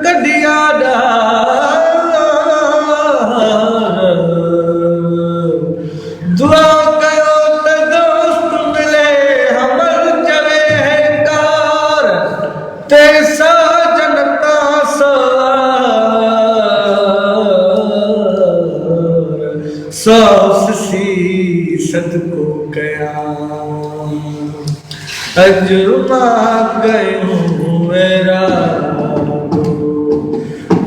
कढिया दुआ कयो त दोस्त मिले हमर जवे है कार ते साजन सौसी सदको कया अजुमा गयूं मेरा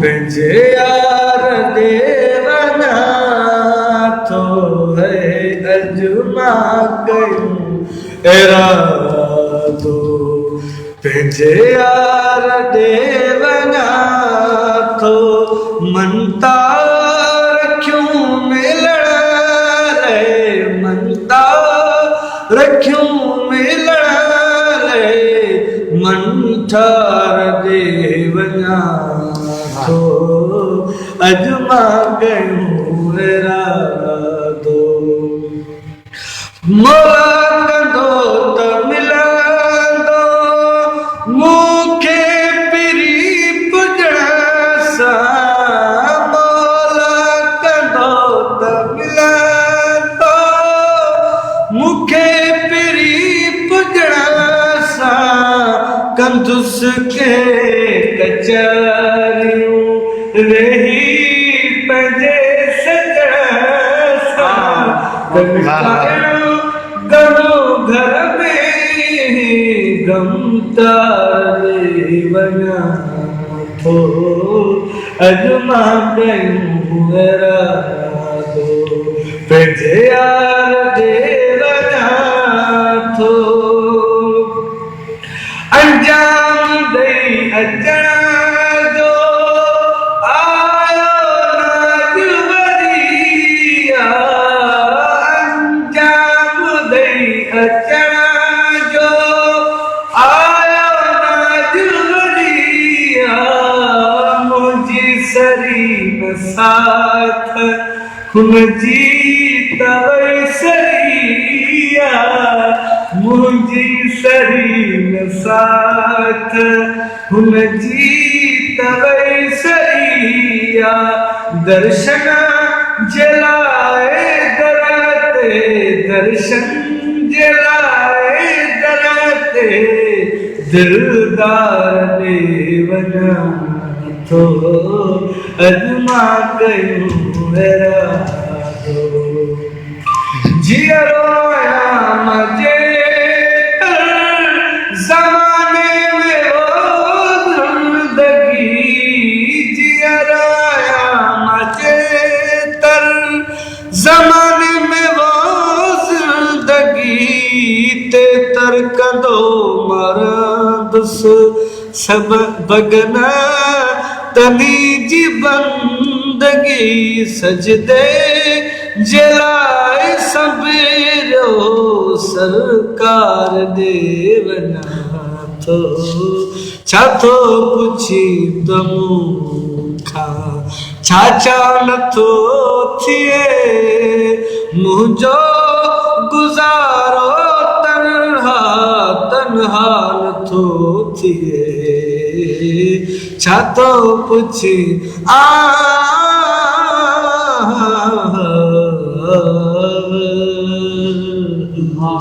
पंहिंजे यार देवना तो है अजुमा गयूं एरा तो पंहिंजे यार देवना तो मनता रखूं मिलण मन ठार देवना तो अॼु मां गयूं इरादो मौला कंदो त मिलंदो मूंखे पिरी पुॼण सां मौला कंदो त मिलंदो मूंखे कंदुस के कचरियूं रही पंहिंजे सॼण गमो घर में गम तारे वञा थो अॼु मां गयूं इरादो पंहिंजे यार ॾे वञा थो अंजाम दई अचण जो आयो नाज वरिया अंजाम दई अचण जो आयो नाज वरिया मुंहिंजी सरी न साथ हुनजी तवई सरिया मुंहिंजी सरी न साथ हुनजी तवई सरिया दर्शन जे लाइ दर ते दर्शन जे लाइ दर ते दिलदार ॾे वञा थो अॼु मां कयूं इरादो जीअरो आहियां मजे ज़माने में वो ज़िंदगी जियराया मजे तर ज़माने में वो ज़िंदगी ते तर कंदो मरदुस सब बगना तनी जी बंदगी सजदे जलाए सबेरो सरकार देवना थो छा थो पुछी त मूंखा छा छा नथो थिए मुंहिंजो गुज़ारो तन्हा तन्हा नथो थिए छा थो पुछी